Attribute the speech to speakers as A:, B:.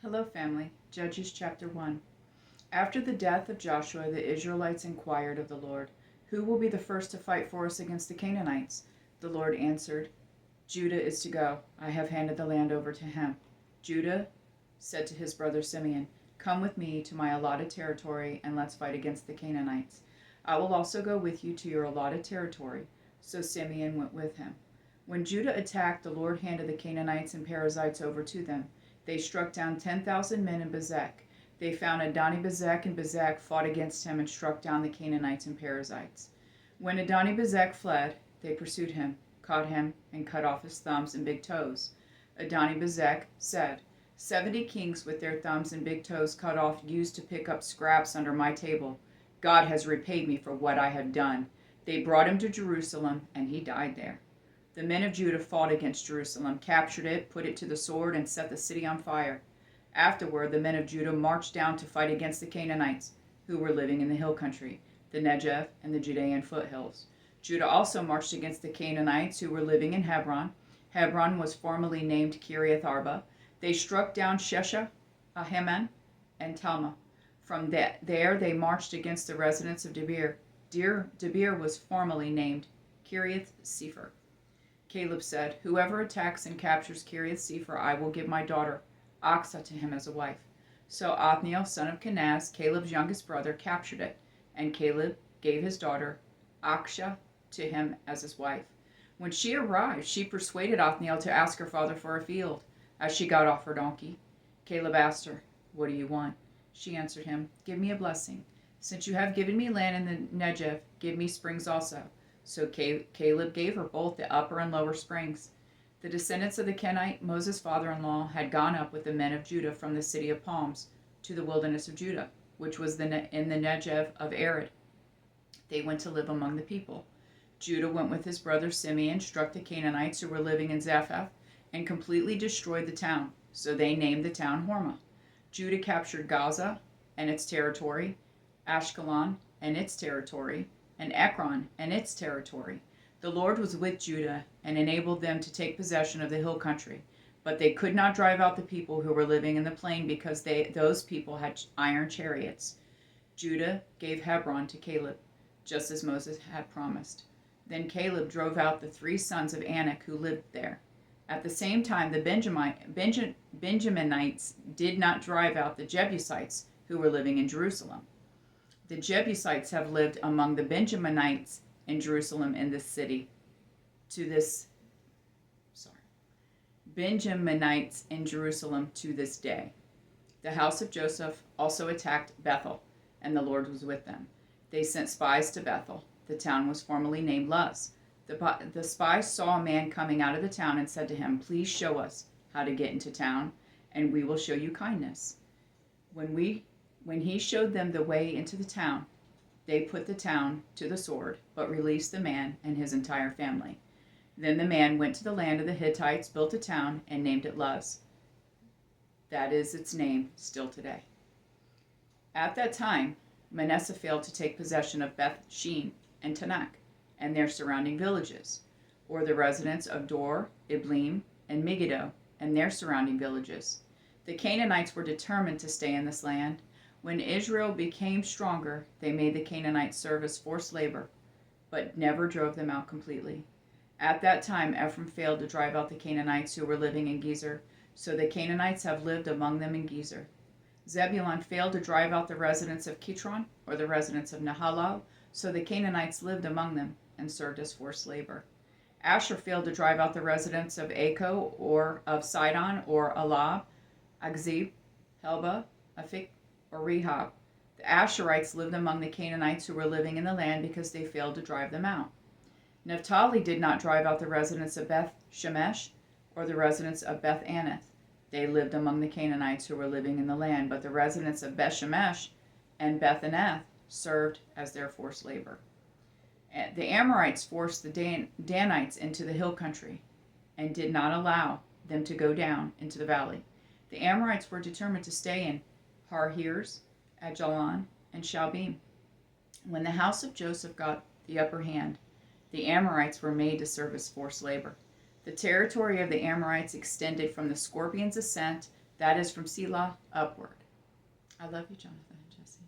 A: Hello, family. Judges chapter 1. After the death of Joshua, the Israelites inquired of the Lord, "Who will be the first to fight for us against the Canaanites?" The Lord answered, "Judah is to go. I have handed the land over to him." Judah said to his brother Simeon, "Come with me to my allotted territory and let's fight against the Canaanites. I will also go with you to your allotted territory." So Simeon went with him. When Judah attacked, the Lord handed the Canaanites and Perizzites over to them. They struck down 10,000 men in Bezek. They found Adoni-Bezek, and Bezek fought against him and struck down the Canaanites and Perizzites. When Adoni-Bezek fled, they pursued him, caught him, and cut off his thumbs and big toes. Adoni-Bezek said, 70 kings with their thumbs and big toes cut off used to pick up scraps under my table. God has repaid me for what I have done." They brought him to Jerusalem, and he died there. The men of Judah fought against Jerusalem, captured it, put it to the sword, and set the city on fire. Afterward, the men of Judah marched down to fight against the Canaanites, who were living in the hill country, the Negev and the Judean foothills. Judah also marched against the Canaanites, who were living in Hebron. Hebron was formerly named Kiriath Arba. They struck down Shesha, Ahiman, and Talmah. From there they marched against the residents of Debir. Debir was formerly named Kiriath Sefer. Caleb said, "Whoever attacks and captures Kiriath Sefer, I will give my daughter Achsah to him as a wife." So Othniel, son of Kenaz, Caleb's youngest brother, captured it, and Caleb gave his daughter Achsah to him as his wife. When she arrived, she persuaded Othniel to ask her father for a field. As she got off her donkey, Caleb asked her, "What do you want?" She answered him, "Give me a blessing. Since you have given me land in the Negev, give me springs also." So Caleb gave her both the upper and lower springs. The descendants of the Kenite, Moses' father-in-law, had gone up with the men of Judah from the city of palms to the wilderness of Judah, which was in the Negev of Arad. They went to live among the people. Judah went with his brother Simeon, struck the Canaanites who were living in Zephath, and completely destroyed the town. So they named the town Hormah. Judah captured Gaza and its territory, Ashkelon and its territory, and Ekron and its territory. The Lord was with Judah and enabled them to take possession of the hill country, but they could not drive out the people who were living in the plain because those people had iron chariots. Judah gave Hebron to Caleb, just as Moses had promised. Then Caleb drove out the 3 sons of Anak who lived there. At the same time, the Benjaminites did not drive out the Jebusites who were living in Jerusalem. The Jebusites have lived among the Benjaminites in Jerusalem in this city Benjaminites in Jerusalem to this day. The house of Joseph also attacked Bethel, and the Lord was with them. They sent spies to Bethel. The town was formerly named Luz. The spies saw a man coming out of the town and said to him, "Please show us how to get into town, and we will show you kindness." When he showed them the way into the town, they put the town to the sword, but released the man and his entire family. Then the man went to the land of the Hittites, built a town, and named it Luz. That is its name still today. At that time, Manasseh failed to take possession of Beth Shean and Tanakh and their surrounding villages, or the residents of Dor, Iblim, and Megiddo and their surrounding villages. The Canaanites were determined to stay in this land. When Israel became stronger, they made the Canaanites serve as forced labor, but never drove them out completely. At that time, Ephraim failed to drive out the Canaanites who were living in Gezer, so the Canaanites have lived among them in Gezer. Zebulun failed to drive out the residents of Kitron, or the residents of Nahalal, so the Canaanites lived among them and served as forced labor. Asher failed to drive out the residents of Acco, or of Sidon, or Alab, Akzib, Helba, Aphik, or Rehob. The Asherites lived among the Canaanites who were living in the land because they failed to drive them out. Naphtali did not drive out the residents of Beth Shemesh or the residents of Beth Anath. They lived among the Canaanites who were living in the land, but the residents of Beth Shemesh and Beth Anath served as their forced labor. The Amorites forced the Danites into the hill country and did not allow them to go down into the valley. The Amorites were determined to stay in Har-Hirs, Ajalon, and Shalbim. When the house of Joseph got the upper hand, the Amorites were made to serve as forced labor. The territory of the Amorites extended from the Scorpion's Ascent That is from Selah upward. I love you, Jonathan and Jesse.